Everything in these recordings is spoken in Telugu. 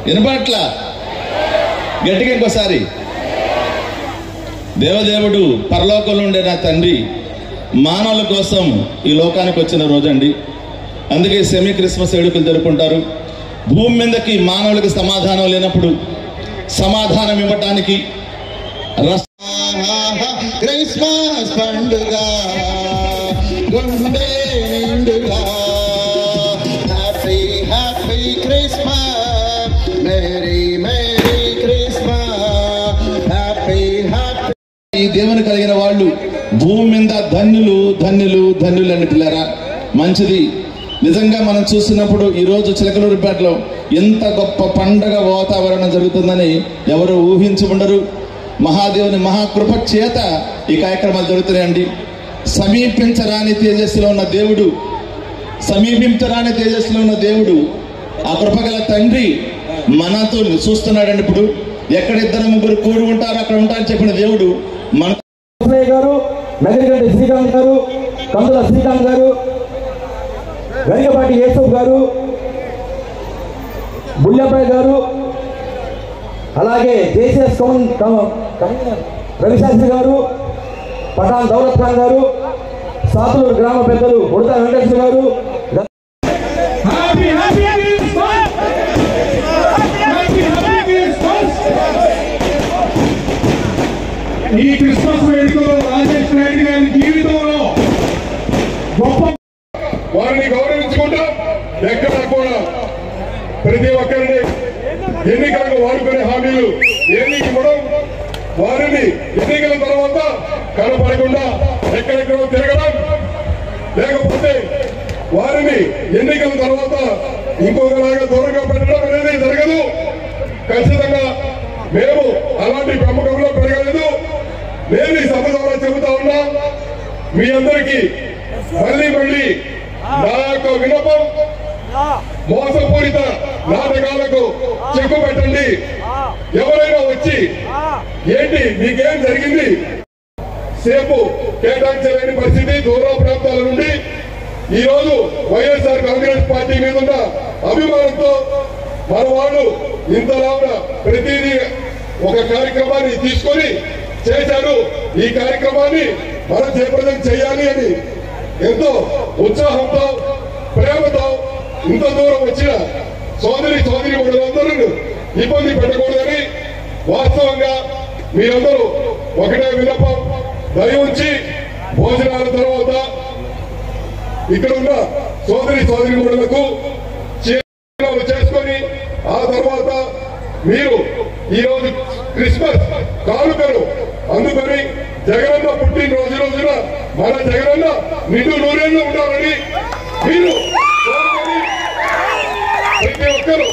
వినపట్ల గట్టిగా ఇంకోసారి. దేవదేవుడు పరలోకంలో ఉండే నా తండ్రి మానవుల కోసం ఈ లోకానికి వచ్చిన రోజండి. అందుకే సెమీ క్రిస్మస్ వేడుకలు జరుపుకుంటారు. భూమి మీదకి మానవులకి సమాధానం లేనప్పుడు సమాధానం ఇవ్వటానికి క్రిస్మస్ పండుగ గుండె నిండుగా happy happy Christmas merry merry Christmas happy happy. ఈ దేవుని కలిగిన వాళ్ళు భూమి మీద ధన్యులు ధన్యులు ధన్యులు అని పిల్లరా. మంచిది. నిజంగా మనం చూస్తున్నప్పుడు ఈరోజు చిలకలూరిపేటలో ఎంత గొప్ప పండగ వాతావరణం జరుగుతుందని ఎవరు ఊహించి ఉండరు. మహాదేవుని మహాకృప చేత ఈ కార్యక్రమాలు జరుగుతున్నాయండి. సమీపించరాని తేజస్సులో ఉన్న దేవుడు, సమీపించరాని తేజస్సులో ఉన్న దేవుడు, ఆ కృపగల తండ్రి మనతో చూస్తున్నాడండి. ఇప్పుడు ఎక్కడ ఇద్దరు ముగ్గురు కూడి ఉంటారు అక్కడ ఉంటారని చెప్పిన దేవుడు మన గారు, నగరిగంటి శ్రీకాంత్ గారు, కందుల శ్రీకాంత్ గారు, గరికపాటి యేసఫ్ గారు, బుల్లెపాయ్ గారు, అలాగే జేసీఎస్ రవిశాస్త్రి గారు, పఠాన్ దౌలత్ ఖాన్ గారు, సాతులూరు గ్రామ పెద్దలు ఉడతా వెంకటేశ్వర గారు, ఈ క్రిస్మస్ వేడుకలో రాజేష్ రెడ్డి గారి జీవితంలో గొప్ప వారిని గౌరవించుకుంటాం. ఎక్కడ కూడా ప్రతి ఒక్కరిని ఎన్నికలకు వాడుకునే హామీలు ఏమి ఇవ్వడం, వారిని ఎన్నికల తర్వాత కనపడకుండా ఎక్కడెక్కడో తిరగడం, లేకపోతే వారిని ఎన్నికల తర్వాత ఇంకొకలాగా దూరంగా పెట్టడం అనేది జరగదు. ఖచ్చితంగా మేము అలాంటి పెంపకంలో పెరగలేదు. నేను ఈ సభ ద్వారా చెబుతా ఉన్నా, మీ అందరికీ మళ్ళీ మళ్ళీ నా యొక్క విన్నపం, మోసపూరిత నాటకాలకు చెక్కు పెట్టండి. ఎవరైనా వచ్చి ఏంటి మీకేం జరిగింది సేపు కేటాయించలేని పరిస్థితి, దూర ప్రాంతాల నుండి ఈ రోజు వైఎస్ఆర్ కాంగ్రెస్ పార్టీ మీద ఉన్న అభిమానంతో మన వాళ్ళు ఇంతలా ప్రతిదీ ఒక కార్యక్రమాన్ని తీసుకొని చేశారు. ఈ కార్యక్రమాన్ని మనం చేపట్టం చేయాలి అని ఎంతో ఉత్సాహంతో ప్రేమతో ఇంత దూరం వచ్చిన సోదరి సోదరీమణులందరూ ఇబ్బంది పెట్టకూడదని వాస్తవంగా మీరందరూ ఒకటే విన్నపం, దయ ఉంచి భోజనాల తర్వాత ఇక్కడ ఉన్న సోదరి సోదరీమణులకు చేసుకొని ఆ తర్వాత మీరు ఈ రోజు క్రిస్మస్ కానుకలు అందుకొని జగనన్న పుట్టినరోజు రోజున మన జగనన్న నిండు నూరేళ్ళు ఉండాలని మీరు ప్రతి ఒక్కరూ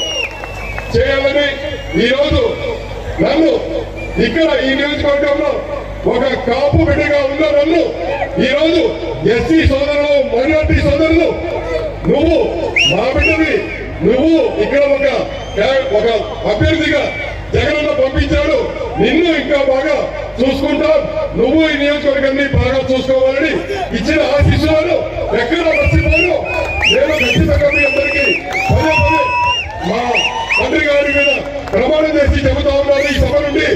చేయాలని ఈ రోజు నన్ను ఇక్కడ ఈ నియోజకవర్గంలో ఒక కాపు బిడ్డగా ఉన్న నన్ను ఈ రోజు ఎస్సీ సోదరులు, మైనార్టీ సోదరులు, నువ్వు మా బిడ్డని నువ్వు ఇక్కడ ఒక అభ్యర్థిగా జగనన్న పంపించాడు, నిన్ను ఇంకా బాగా చూసుకుంటాం, నువ్వు ఈ నియోజకవర్గాన్ని బాగా చూసుకోవాలని ఇచ్చిన ఆశీస్సులను ఎక్కడ మర్చిపోను. నేను ఖచ్చితంగా మీ అందరికీ పదే పదే మా తండ్రి గారి మీద ప్రమాణం చేసి చెబుతా ఉన్నాను ఈ సభ నుండి,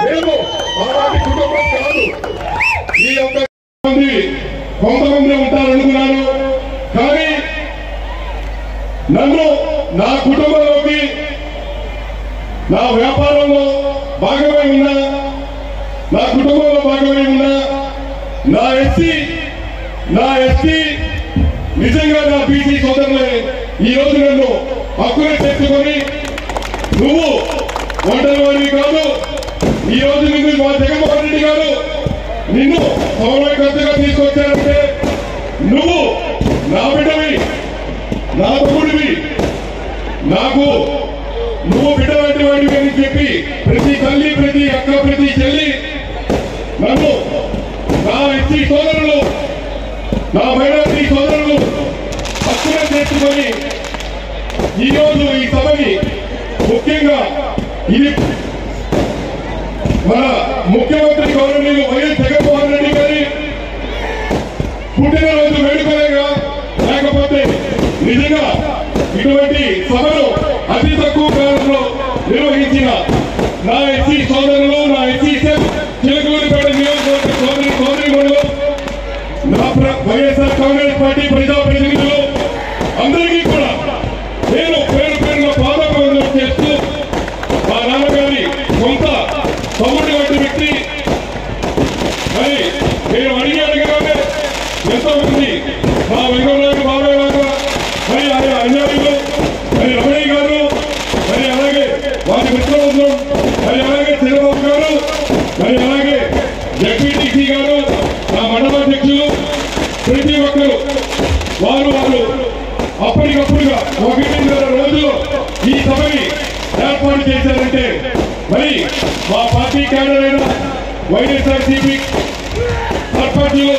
మేము అలాంటి కుటుంబం కాదు. ఈ యొక్క కొంతమంది ఉంటారనుకున్నాను, కానీ నన్ను నా కుటుంబంలోకి నా వ్యాపారంలో భాగమై ఉన్నా, నా కుటుంబంలో భాగమై ఉన్నా, నా ఎస్టీ నిజంగా నా బీసీ సోదరులే ఈ రోజు నన్ను హక్కునే తెచ్చుకొని నువ్వు ఒంటరివాడివి కాదు, ఈ రోజు నిన్ను మా జగన్మోహన్ రెడ్డి గారు నిన్ను సమన్వయకర్తగా తీసుకొచ్చారంటే నువ్వు నా బిడ్డవి, నా తమ్ముడివి, నాకు నువ్వు బిడ్డ వంటి వాడివి అని చెప్పి ప్రతి తల్లి, ప్రతి అక్క, ప్రతి చెల్లి నన్ను నా ఎస్సీ సోదరులు, నా మైనారిటీ సోదరులు హక్కునే చేసుకొని ఈరోజు ఈ సభని ముఖ్యంగా ఇది మన ముఖ్యమంత్రి గౌరవనీయులు వైఎస్ జగన్మోహన్ రెడ్డి గారి పుట్టినరోజు వేడుకలేగా, లేకపోతే నిజంగా ఇటువంటి సభను అతి తక్కువ కాలంలో నా ఎస్సీ సోదరులు, నా ఎస్సీ చిలకలూరిపేట నియోజకవర్గ సోదరిమణులు, నా వైఎస్ఆర్ కాంగ్రెస్ పార్టీ ప్రజాప్రతినిధులు అందరికీ కూడా నేను పేరు పేరున పాదాభివందనం చేస్తూ మా నాన్నగారి సొంత తమ్ముడి వంటి వ్యక్తి మరి నేను అడిగానే ఎంతో మంది మా వెంకటరావు బాబాయ్ లాగా మరి ఆయన అన్యాయులు మరి రమణయ్య గారు మరి అలాగే వారి మిత్రబృందం మరి అలాగే చంద్రబాబు గారు మరి అలాగే జడ్పీటీసీ గారు నా మండలాధ్యక్షులు ప్రతి ఒక్కరు వారు అప్పటికప్పుడుగా 1.5 రోజుల్లో ఈ సభని ఏర్పాటు చేశారంటే మరి మా పార్టీ క్యాడర్ అయిన వైఎస్ఆర్సీపీ సర్పంచులు